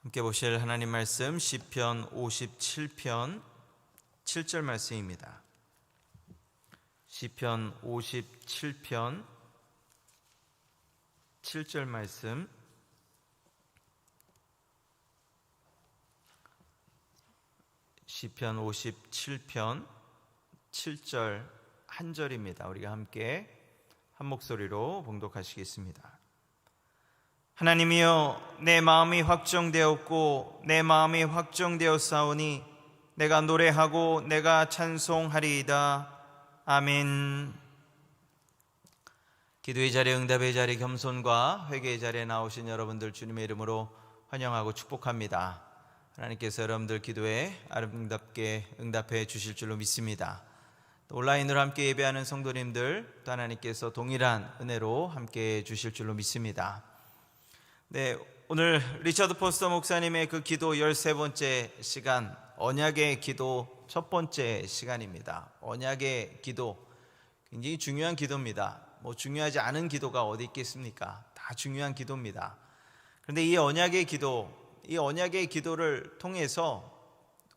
함께 보실 하나님 말씀 시편 57편 7절 말씀입니다. 시편 57편 7절 말씀. 시편 57편 7절 한 절입니다. 우리가 함께 한 목소리로 봉독하시겠습니다. 하나님이여, 내 마음이 확정되었고 내 마음이 확정되었사오니 내가 노래하고 내가 찬송하리이다. 아멘. 기도의 자리, 응답의 자리, 겸손과 회개의 자리에 나오신 여러분들 주님의 이름으로 환영하고 축복합니다. 하나님께서 여러분들 기도에 아름답게 응답해 주실 줄로 믿습니다. 또 온라인으로 함께 예배하는 성도님들, 또 하나님께서 동일한 은혜로 함께 주실 줄로 믿습니다. 네, 오늘 리처드 포스터 목사님의 그 기도 13번째 시간, 언약의 기도 첫 번째 시간입니다. 언약의 기도, 굉장히 중요한 기도입니다. 중요하지 않은 기도가 어디 있겠습니까? 다 중요한 기도입니다. 그런데 이 언약의 기도를 통해서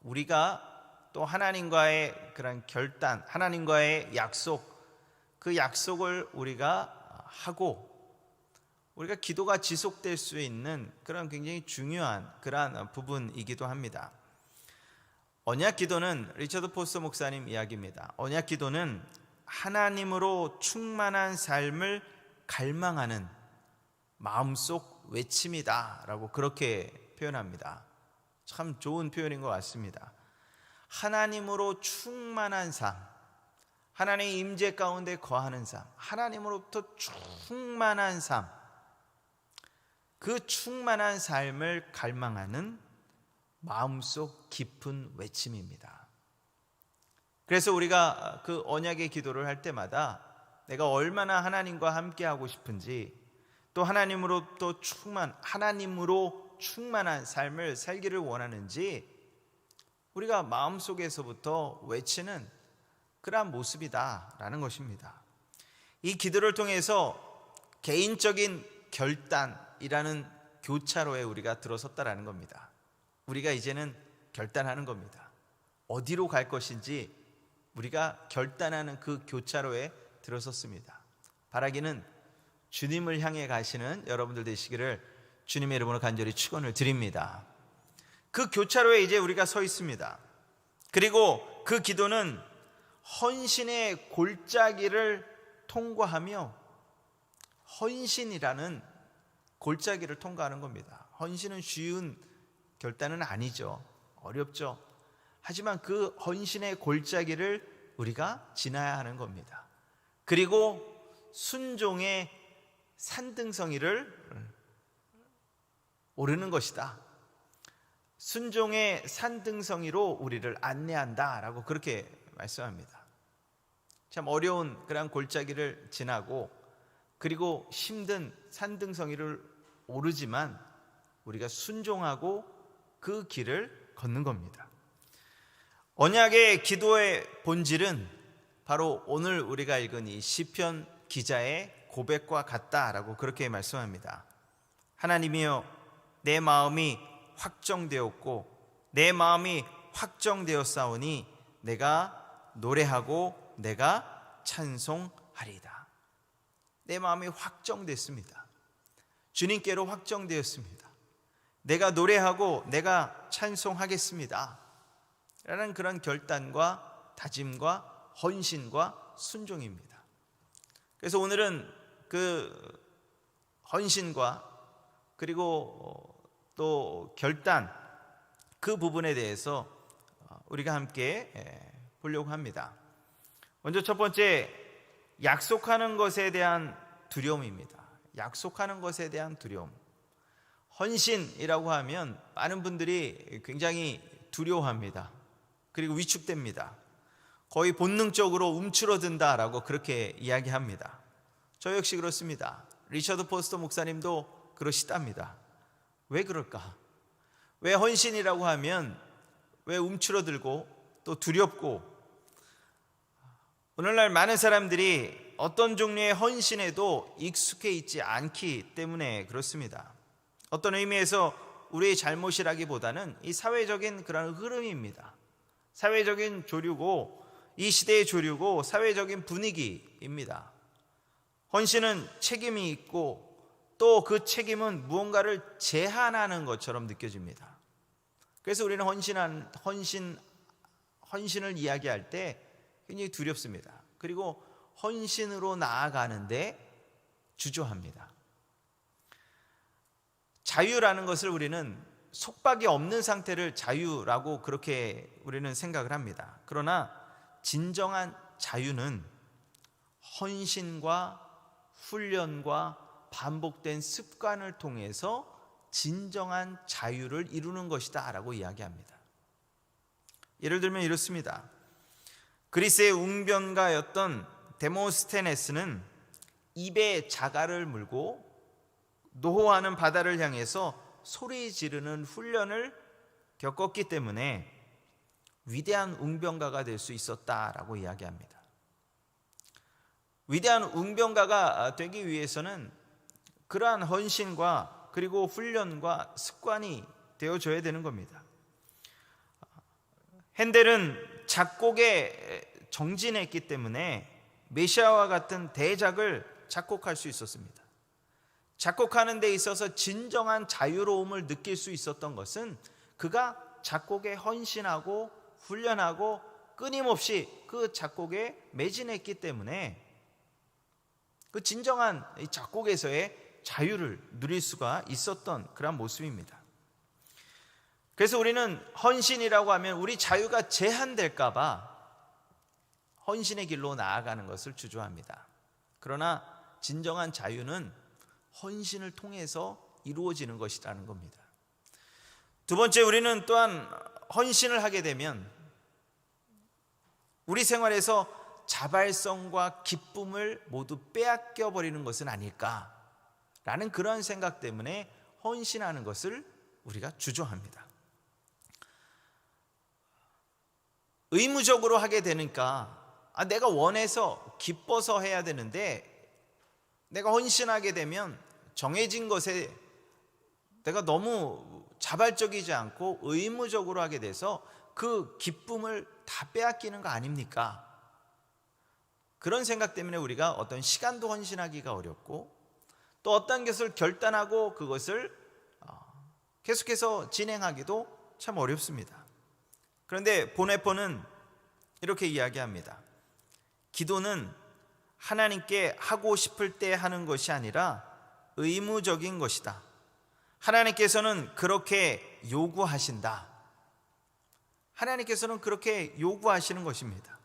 우리가 또 하나님과의 그런 결단, 하나님과의 약속, 그 약속을 우리가 하고 우리가 기도가 지속될 수 있는 그런 굉장히 중요한 그러한 부분이기도 합니다. 언약 기도는 리처드 포스터 목사님 이야기입니다. 언약 기도는 하나님으로 충만한 삶을 갈망하는 마음속 외침이다 라고 그렇게 표현합니다. 참 좋은 표현인 것 같습니다. 하나님으로 충만한 삶, 하나님의 임재 가운데 거하는 삶, 하나님으로부터 충만한 삶, 그 충만한 삶을 갈망하는 마음속 깊은 외침입니다. 그래서 우리가 그 언약의 기도를 할 때마다 내가 얼마나 하나님과 함께하고 싶은지, 또 하나님으로 충만한 삶을 살기를 원하는지 우리가 마음속에서부터 외치는 그러한 모습이다라는 것입니다. 이 기도를 통해서 개인적인 결단이라는 교차로에 우리가 들어섰다라는 겁니다. 우리가 이제는 결단하는 겁니다. 어디로 갈 것인지 우리가 결단하는 그 교차로에 들어섰습니다. 바라기는 주님을 향해 가시는 여러분들 되시기를 주님의 이름으로 간절히 축원을 드립니다. 그 교차로에 이제 우리가 서 있습니다. 그리고 그 기도는 헌신의 골짜기를 통과하며 헌신이라는 골짜기를 통과하는 겁니다. 헌신은 쉬운 결단은 아니죠. 어렵죠. 하지만 그 헌신의 골짜기를 우리가 지나야 하는 겁니다. 그리고 순종의 산등성이를 오르는 것이다. 순종의 산등성이로 우리를 안내한다라고 그렇게 말씀합니다. 참 어려운 그런 골짜기를 지나고 그리고 힘든 산등성이를 오르지만 우리가 순종하고 그 길을 걷는 겁니다. 언약의 기도의 본질은 바로 오늘 우리가 읽은 이 시편 기자의 고백과 같다라고 그렇게 말씀합니다. 하나님이여, 내 마음이 확정되었고 내 마음이 확정되었사오니 내가 노래하고 내가 찬송하리이다. 내 마음이 확정됐습니다. 주님께로 확정되었습니다. 내가 노래하고 내가 찬송하겠습니다 라는 그런 결단과 다짐과 헌신과 순종입니다. 그래서 오늘은 그 헌신과 그리고 또 결단, 그 부분에 대해서 우리가 함께 보려고 합니다. 먼저 첫 번째, 약속하는 것에 대한 두려움입니다. 약속하는 것에 대한 두려움. 헌신이라고 하면 많은 분들이 굉장히 두려워합니다. 그리고 위축됩니다. 거의 본능적으로 움츠러든다라고 그렇게 이야기합니다. 저 역시 그렇습니다. 리처드 포스터 목사님도 그러시답니다. 왜 그럴까? 왜 헌신이라고 하면 왜 움츠러들고 또 두렵고, 오늘날 많은 사람들이 어떤 종류의 헌신에도 익숙해 있지 않기 때문에 그렇습니다. 어떤 의미에서 우리의 잘못이라기보다는 이 사회적인 그런 흐름입니다. 사회적인 조류고, 이 시대의 조류고, 사회적인 분위기입니다. 헌신은 책임이 있고 또 그 책임은 무언가를 제한하는 것처럼 느껴집니다. 그래서 우리는 헌신을 이야기할 때 굉장히 두렵습니다. 그리고 헌신으로 나아가는데 주저합니다. 자유라는 것을 우리는 속박이 없는 상태를 자유라고 그렇게 우리는 생각을 합니다. 그러나 진정한 자유는 헌신과 훈련과 반복된 습관을 통해서 진정한 자유를 이루는 것이다 라고 이야기합니다. 예를 들면 이렇습니다. 그리스의 웅변가였던 데모스테네스는 입에 자갈을 물고 노호하는 바다를 향해서 소리 지르는 훈련을 겪었기 때문에 위대한 웅변가가 될 수 있었다라고 이야기합니다. 위대한 웅변가가 되기 위해서는 그러한 헌신과 그리고 훈련과 습관이 되어져야 되는 겁니다. 핸델은 작곡에 정진했기 때문에 메시아와 같은 대작을 작곡할 수 있었습니다. 작곡하는 데 있어서 진정한 자유로움을 느낄 수 있었던 것은 그가 작곡에 헌신하고 훈련하고 끊임없이 그 작곡에 매진했기 때문에 그 진정한 작곡에서의 자유를 누릴 수가 있었던 그런 모습입니다. 그래서 우리는 헌신이라고 하면 우리 자유가 제한될까 봐 헌신의 길로 나아가는 것을 주저합니다. 그러나 진정한 자유는 헌신을 통해서 이루어지는 것이라는 겁니다. 두 번째, 우리는 또한 헌신을 하게 되면 우리 생활에서 자발성과 기쁨을 모두 빼앗겨 버리는 것은 아닐까라는 그런 생각 때문에 헌신하는 것을 우리가 주저합니다. 의무적으로 하게 되니까 내가 원해서 기뻐서 해야 되는데 내가 헌신하게 되면 정해진 것에 내가 너무 자발적이지 않고 의무적으로 하게 돼서 그 기쁨을 다 빼앗기는 거 아닙니까? 그런 생각 때문에 우리가 어떤 시간도 헌신하기가 어렵고 또 어떤 것을 결단하고 그것을 계속해서 진행하기도 참 어렵습니다. 그런데 보네포는 이렇게 이야기합니다. 기도는 하나님께 하고 싶을 때 하는 것이 아니라 의무적인 것이다. 하나님께서는 그렇게 요구하신다. 하나님께서는 그렇게 요구하시는 것입니다.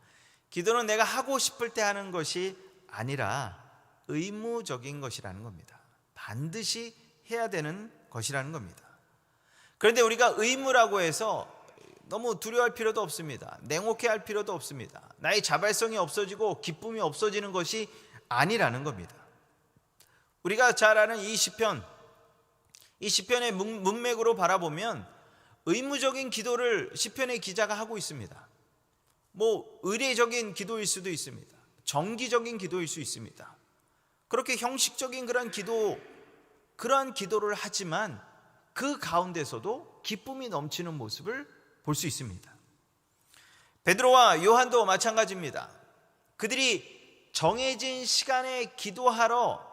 기도는 내가 하고 싶을 때 하는 것이 아니라 의무적인 것이라는 겁니다. 반드시 해야 되는 것이라는 겁니다. 그런데 우리가 의무라고 해서 너무 두려워할 필요도 없습니다. 냉혹해할 필요도 없습니다. 나의 자발성이 없어지고 기쁨이 없어지는 것이 아니라는 겁니다. 우리가 잘 아는 이 시편의 문맥으로 바라보면 의무적인 기도를 시편의 기자가 하고 있습니다. 의례적인 기도일 수도 있습니다. 정기적인 기도일 수 있습니다. 그렇게 형식적인 그러한 기도를 하지만 그 가운데서도 기쁨이 넘치는 모습을 볼 수 있습니다. 베드로와 요한도 마찬가지입니다. 그들이 정해진 시간에 기도하러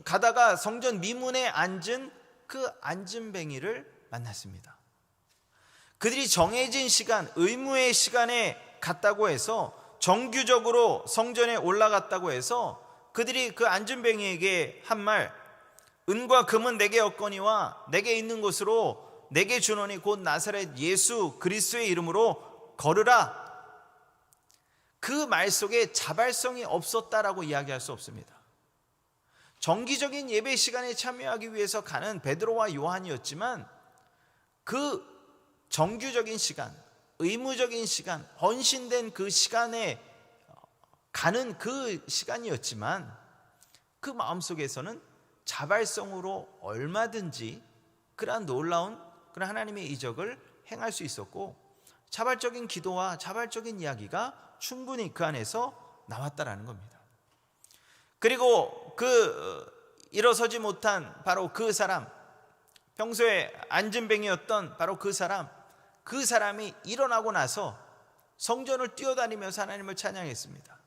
가다가 성전 미문에 앉은 그 앉은뱅이를 만났습니다. 그들이 정해진 시간, 의무의 시간에 갔다고 해서 정규적으로 성전에 올라갔다고 해서 그들이 그 앉은뱅이에게 한 말, 은과 금은 내게 없거니와 내게 있는 곳으로 내게 주노니 곧 나사렛 예수 그리스도의 이름으로 걸으라. 그 말 속에 자발성이 없었다라고 이야기할 수 없습니다. 정기적인 예배 시간에 참여하기 위해서 가는 베드로와 요한이었지만 그 정규적인 시간, 의무적인 시간, 헌신된 그 시간에 가는 그 시간이었지만 그 마음속에서는 자발성으로 얼마든지 그러한 놀라운 그런 하나님의 이적을 행할 수 있었고 자발적인 기도와 자발적인 이야기가 충분히 그 안에서 나왔다라는 겁니다. 그리고 일어서지 못한 바로 그 사람 평소에 안진뱅이였던 바로 그 사람이 일어나고 나서 성전을 뛰어다니면서 하나님을 찬양했습니다.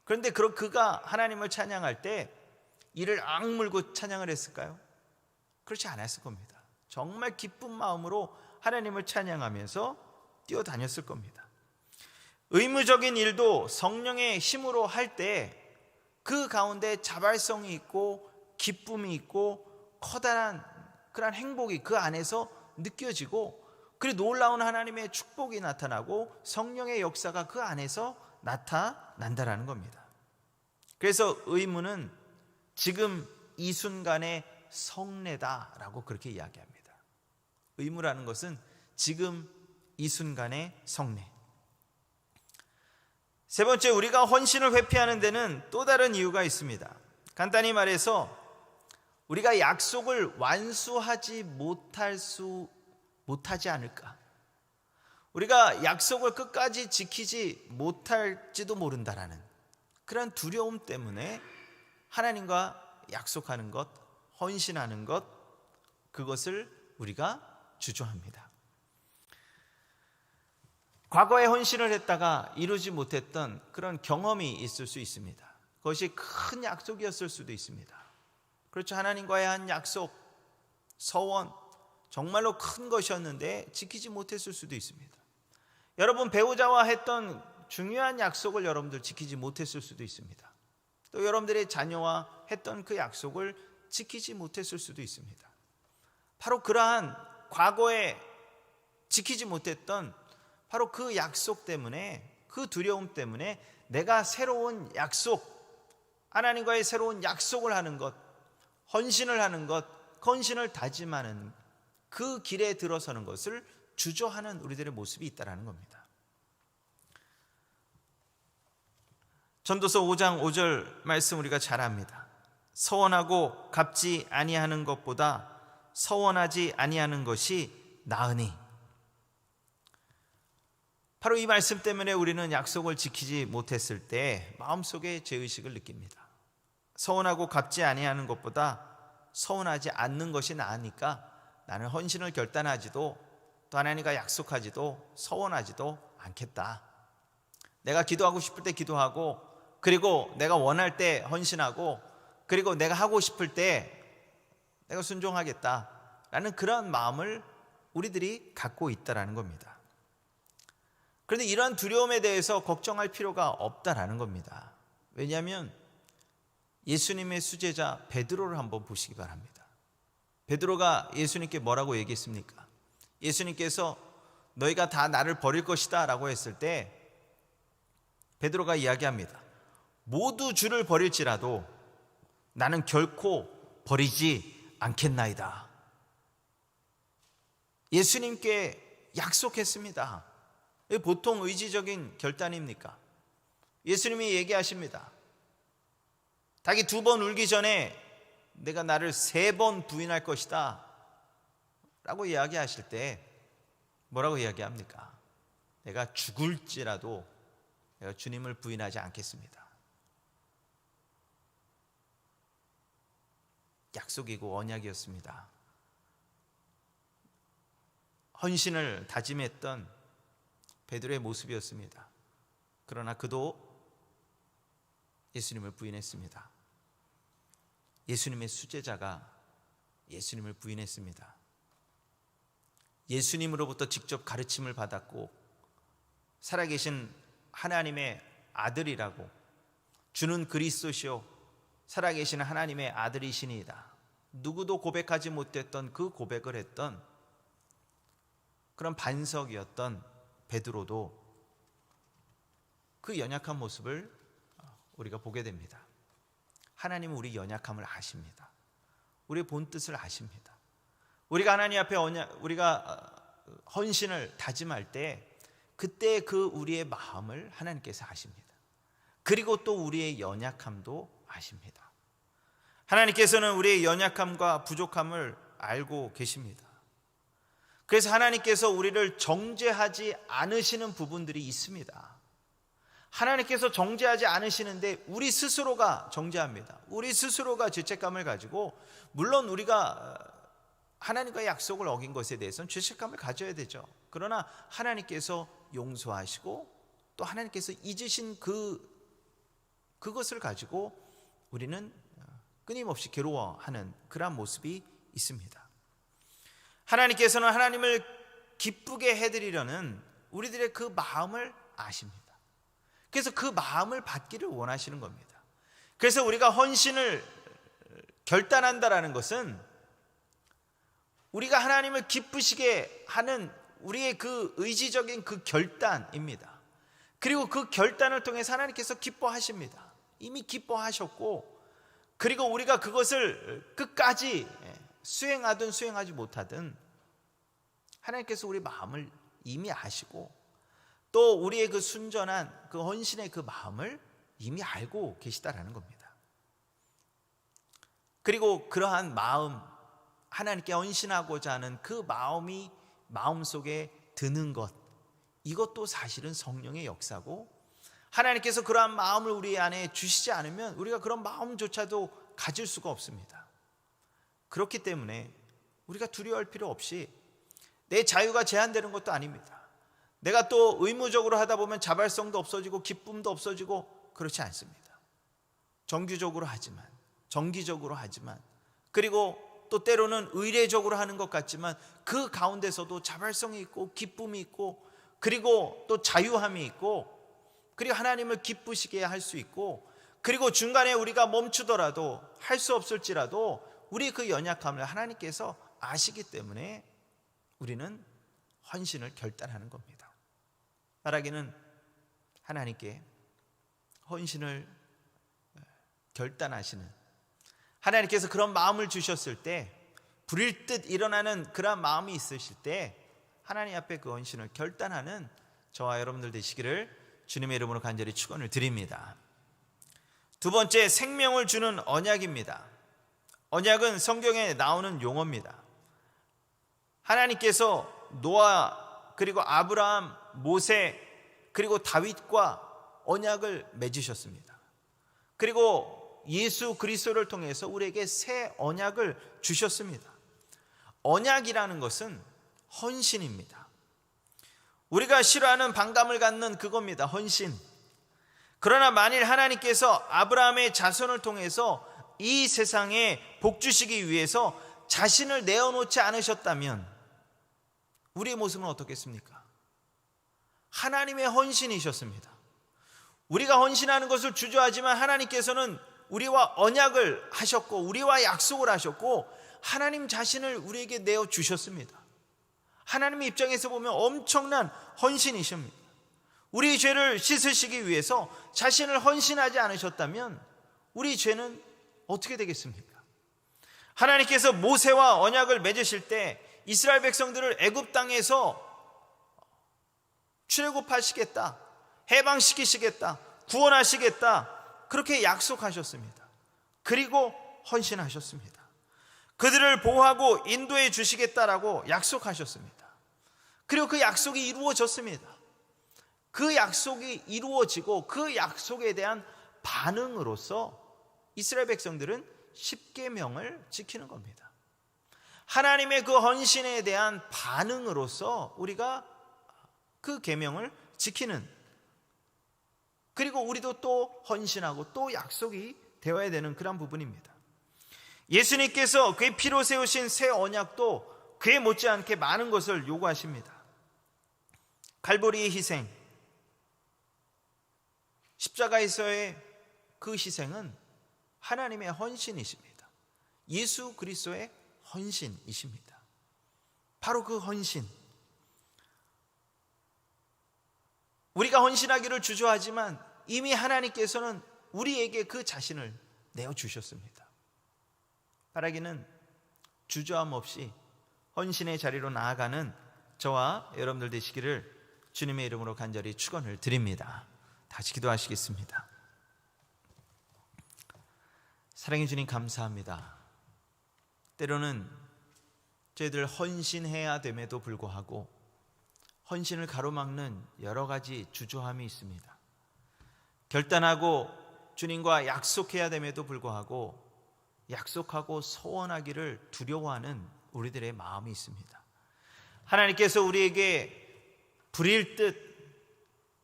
그런데 그가 하나님을 찬양할 때 이를 악물고 찬양을 했을까요? 그렇지 않았을 겁니다. 정말 기쁜 마음으로 하나님을 찬양하면서 뛰어다녔을 겁니다. 의무적인 일도 성령의 힘으로 할 때 그 가운데 자발성이 있고 기쁨이 있고 커다란 그런 행복이 그 안에서 느껴지고, 그리고 놀라운 하나님의 축복이 나타나고 성령의 역사가 그 안에서 나타난다라는 겁니다. 그래서 의무는 지금 이 순간의 성례다라고 그렇게 이야기합니다. 의무라는 것은 지금 이 순간의 성례. 세 번째, 우리가 헌신을 회피하는 데는 또 다른 이유가 있습니다. 간단히 말해서 우리가 약속을 완수하지 못하지 않을까, 우리가 약속을 끝까지 지키지 못할지도 모른다라는 그런 두려움 때문에 하나님과 약속하는 것, 헌신하는 것, 그것을 우리가 주저합니다. 과거에 헌신을 했다가 이루지 못했던 그런 경험이 있을 수 있습니다. 그것이 큰 약속이었을 수도 있습니다. 그렇죠. 하나님과의 한 약속, 서원, 정말로 큰 것이었는데 지키지 못했을 수도 있습니다. 여러분, 배우자와 했던 중요한 약속을 여러분들 지키지 못했을 수도 있습니다. 또 여러분들의 자녀와 했던 그 약속을 지키지 못했을 수도 있습니다. 바로 그러한 과거에 지키지 못했던 바로 그 약속 때문에, 그 두려움 때문에 내가 새로운 약속, 하나님과의 새로운 약속을 하는 것, 헌신을 하는 것, 헌신을 다짐하는 그 길에 들어서는 것을 주저하는 우리들의 모습이 있다는 겁니다. 전도서 5장 5절 말씀 우리가 잘 압니다. 서원하고 갚지 아니하는 것보다 서원하지 아니하는 것이 나으니. 바로 이 말씀 때문에 우리는 약속을 지키지 못했을 때 마음속에 죄의식을 느낍니다. 서원하고 갚지 아니하는 것보다 서원하지 않는 것이 나으니까 나는 헌신을 결단하지도 또 하나님과 약속하지도 서원하지도 않겠다. 내가 기도하고 싶을 때 기도하고, 그리고 내가 원할 때 헌신하고, 그리고 내가 하고 싶을 때 내가 순종하겠다라는 그런 마음을 우리들이 갖고 있다라는 겁니다. 그런데 이러한 두려움에 대해서 걱정할 필요가 없다라는 겁니다. 왜냐하면 예수님의 수제자 베드로를 한번 보시기 바랍니다. 베드로가 예수님께 뭐라고 얘기했습니까? 예수님께서 너희가 다 나를 버릴 것이다 라고 했을 때 베드로가 이야기합니다. 모두 주를 버릴지라도 나는 결코 버리지 않겠나이다. 예수님께 약속했습니다. 이게 보통 의지적인 결단입니까? 예수님이 얘기하십니다. 닭이 2번 울기 전에 내가 나를 3번 부인할 것이다 라고 이야기하실 때 뭐라고 이야기합니까? 내가 죽을지라도 내가 주님을 부인하지 않겠습니다. 약속이고 언약이었습니다. 헌신을 다짐했던 베드로의 모습이었습니다. 그러나 그도 예수님을 부인했습니다. 예수님의 수제자가 예수님을 부인했습니다. 예수님으로부터 직접 가르침을 받았고 살아계신 하나님의 아들이라고, 주는 그리스도시요 살아계신 하나님의 아들이시니이다, 누구도 고백하지 못했던 그 고백을 했던 그런 반석이었던 베드로도 그 연약한 모습을 우리가 보게 됩니다. 하나님은 우리 연약함을 아십니다. 우리의 본뜻을 아십니다. 우리가 하나님 앞에 우리가 헌신을 다짐할 때 그때 그 우리의 마음을 하나님께서 아십니다. 그리고 또 우리의 연약함도 아십니다. 하나님께서는 우리의 연약함과 부족함을 알고 계십니다. 그래서 하나님께서 우리를 정죄하지 않으시는 부분들이 있습니다. 하나님께서 정죄하지 않으시는데 우리 스스로가 정죄합니다. 우리 스스로가 죄책감을 가지고, 물론 우리가 하나님과 약속을 어긴 것에 대해서는 죄책감을 가져야 되죠. 그러나 하나님께서 용서하시고 또 하나님께서 잊으신 그것을 가지고 우리는 끊임없이 괴로워하는 그러한 모습이 있습니다. 하나님께서는 하나님을 기쁘게 해드리려는 우리들의 그 마음을 아십니다. 그래서 그 마음을 받기를 원하시는 겁니다. 그래서 우리가 헌신을 결단한다라는 것은 우리가 하나님을 기쁘시게 하는 우리의 그 의지적인 그 결단입니다. 그리고 그 결단을 통해서 하나님께서 기뻐하십니다. 이미 기뻐하셨고, 그리고 우리가 그것을 끝까지 수행하든 수행하지 못하든 하나님께서 우리 마음을 이미 아시고 또 우리의 그 순전한 그 헌신의 그 마음을 이미 알고 계시다라는 겁니다. 그리고 그러한 마음, 하나님께 헌신하고자 하는 그 마음이 마음속에 드는 것, 이것도 사실은 성령의 역사고, 하나님께서 그러한 마음을 우리 안에 주시지 않으면 우리가 그런 마음조차도 가질 수가 없습니다. 그렇기 때문에 우리가 두려워할 필요 없이, 내 자유가 제한되는 것도 아닙니다. 내가 또 의무적으로 하다 보면 자발성도 없어지고 기쁨도 없어지고 그렇지 않습니다. 정규적으로 하지만, 정기적으로 하지만, 그리고 또 때로는 의례적으로 하는 것 같지만 그 가운데서도 자발성이 있고 기쁨이 있고, 그리고 또 자유함이 있고, 그리고 하나님을 기쁘시게 할 수 있고, 그리고 중간에 우리가 멈추더라도 할 수 없을지라도 우리 그 연약함을 하나님께서 아시기 때문에 우리는 헌신을 결단하는 겁니다. 말하기는 하나님께 헌신을 결단하시는, 하나님께서 그런 마음을 주셨을 때, 불일 듯 일어나는 그런 마음이 있으실 때 하나님 앞에 그 헌신을 결단하는 저와 여러분들 되시기를 주님의 이름으로 간절히 축원을 드립니다. 두 번째, 생명을 주는 언약입니다. 언약은 성경에 나오는 용어입니다. 하나님께서 노아, 그리고 아브라함, 모세, 그리고 다윗과 언약을 맺으셨습니다. 그리고 예수 그리스도를 통해서 우리에게 새 언약을 주셨습니다. 언약이라는 것은 헌신입니다. 우리가 싫어하는 반감을 갖는 그겁니다. 헌신. 그러나 만일 하나님께서 아브라함의 자손을 통해서 이 세상에 복 주시기 위해서 자신을 내어놓지 않으셨다면 우리의 모습은 어떻겠습니까? 하나님의 헌신이셨습니다. 우리가 헌신하는 것을 주저하지만 하나님께서는 우리와 언약을 하셨고 우리와 약속을 하셨고 하나님 자신을 우리에게 내어주셨습니다. 하나님의 입장에서 보면 엄청난 헌신이십니다. 우리 죄를 씻으시기 위해서 자신을 헌신하지 않으셨다면 우리 죄는 어떻게 되겠습니까? 하나님께서 모세와 언약을 맺으실 때 이스라엘 백성들을 애굽 땅에서 출애굽하시겠다, 해방시키시겠다, 구원하시겠다, 그렇게 약속하셨습니다. 그리고 헌신하셨습니다. 그들을 보호하고 인도해 주시겠다라고 약속하셨습니다. 그리고 그 약속이 이루어졌습니다. 그 약속이 이루어지고 그 약속에 대한 반응으로서 이스라엘 백성들은 십계명을 지키는 겁니다. 하나님의 그 헌신에 대한 반응으로서 우리가 그 계명을 지키는, 그리고 우리도 또 헌신하고 또 약속이 되어야 되는 그런 부분입니다. 예수님께서 그의 피로 세우신 새 언약도 그에 못지않게 많은 것을 요구하십니다. 갈보리의 희생, 십자가에서의 그 희생은 하나님의 헌신이십니다. 예수 그리스도의 헌신이십니다. 바로 그 헌신, 우리가 헌신하기를 주저하지만 이미 하나님께서는 우리에게 그 자신을 내어주셨습니다. 바라기는 주저함 없이 헌신의 자리로 나아가는 저와 여러분들 되시기를 주님의 이름으로 간절히 축원을 드립니다. 다시 기도하시겠습니다. 사랑해 주님, 감사합니다. 때로는 저희들 헌신해야 됨에도 불구하고 헌신을 가로막는 여러 가지 주저함이 있습니다. 결단하고 주님과 약속해야 됨에도 불구하고 약속하고 서원하기를 두려워하는 우리들의 마음이 있습니다. 하나님께서 우리에게 불일 듯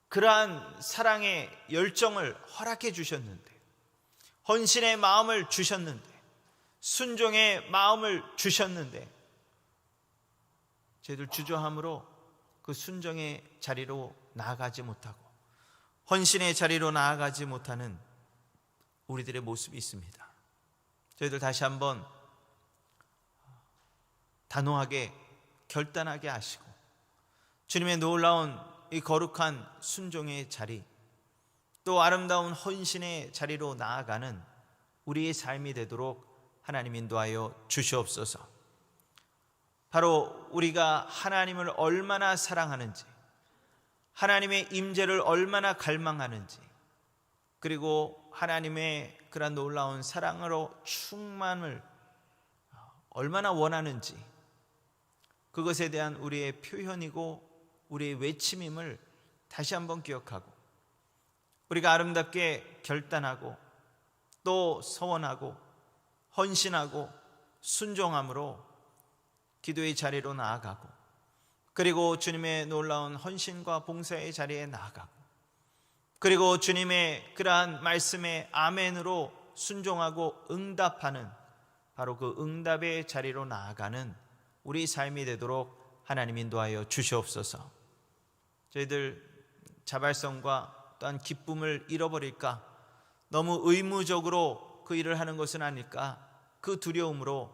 그러한 사랑의 열정을 허락해 주셨는데, 헌신의 마음을 주셨는데, 순종의 마음을 주셨는데, 저희들 주저함으로 그 순종의 자리로 나아가지 못하고 헌신의 자리로 나아가지 못하는 우리들의 모습이 있습니다. 저희들 다시 한번 단호하게 결단하게 하시고 주님의 놀라운 이 거룩한 순종의 자리, 또 아름다운 헌신의 자리로 나아가는 우리의 삶이 되도록 하나님 인도하여 주시옵소서. 바로 우리가 하나님을 얼마나 사랑하는지, 하나님의 임재를 얼마나 갈망하는지, 그리고 하나님의 그런 놀라운 사랑으로 충만을 얼마나 원하는지, 그것에 대한 우리의 표현이고 우리의 외침임을 다시 한번 기억하고, 우리가 아름답게 결단하고 또 서원하고 헌신하고 순종함으로 기도의 자리로 나아가고, 그리고 주님의 놀라운 헌신과 봉사의 자리에 나아가고, 그리고 주님의 그러한 말씀에 아멘으로 순종하고 응답하는 바로 그 응답의 자리로 나아가는 우리 삶이 되도록 하나님 인도하여 주시옵소서. 저희들 자발성과 또한 기쁨을 잃어버릴까, 너무 의무적으로 그 일을 하는 것은 아닐까, 그 두려움으로,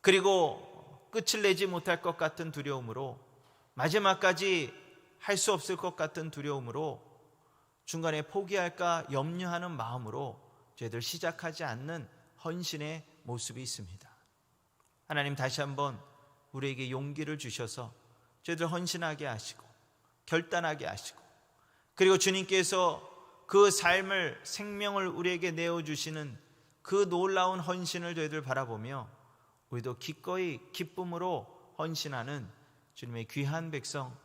그리고 끝을 내지 못할 것 같은 두려움으로, 마지막까지 할 수 없을 것 같은 두려움으로, 중간에 포기할까 염려하는 마음으로 저희들 시작하지 않는 헌신의 모습이 있습니다. 하나님 다시 한번 우리에게 용기를 주셔서 저희들 헌신하게 하시고 결단하게 하시고, 그리고 주님께서 그 삶을, 생명을 우리에게 내어주시는 그 놀라운 헌신을 저희들 바라보며 우리도 기꺼이 기쁨으로 헌신하는 주님의 귀한 백성,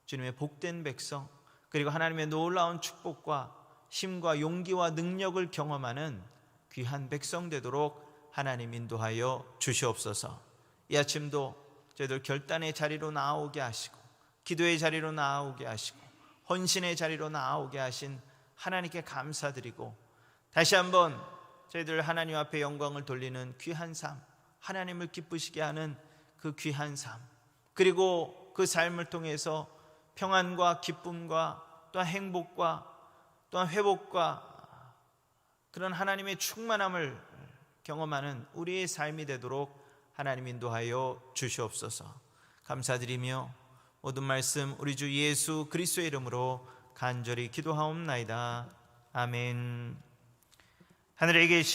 주님의 복된 백성, 그리고 하나님의 놀라운 축복과 힘과 용기와 능력을 경험하는 귀한 백성 되도록 하나님 인도하여 주시옵소서. 이 아침도 저희들 결단의 자리로 나아오게 하시고 기도의 자리로 나아오게 하시고 헌신의 자리로 나아오게 하신 하나님께 감사드리고, 다시 한번 저희들 하나님 앞에 영광을 돌리는 귀한 삶, 하나님을 기쁘시게 하는 그 귀한 삶, 그리고 그 삶을 통해서 평안과 기쁨과 또한 행복과 또한 회복과 그런 하나님의 충만함을 경험하는 우리의 삶이 되도록 하나님 인도하여 주시옵소서. 감사드리며 모든 말씀 우리 주 예수 그리스도의 이름으로 간절히 기도하옵나이다. 아멘. 하늘에 계신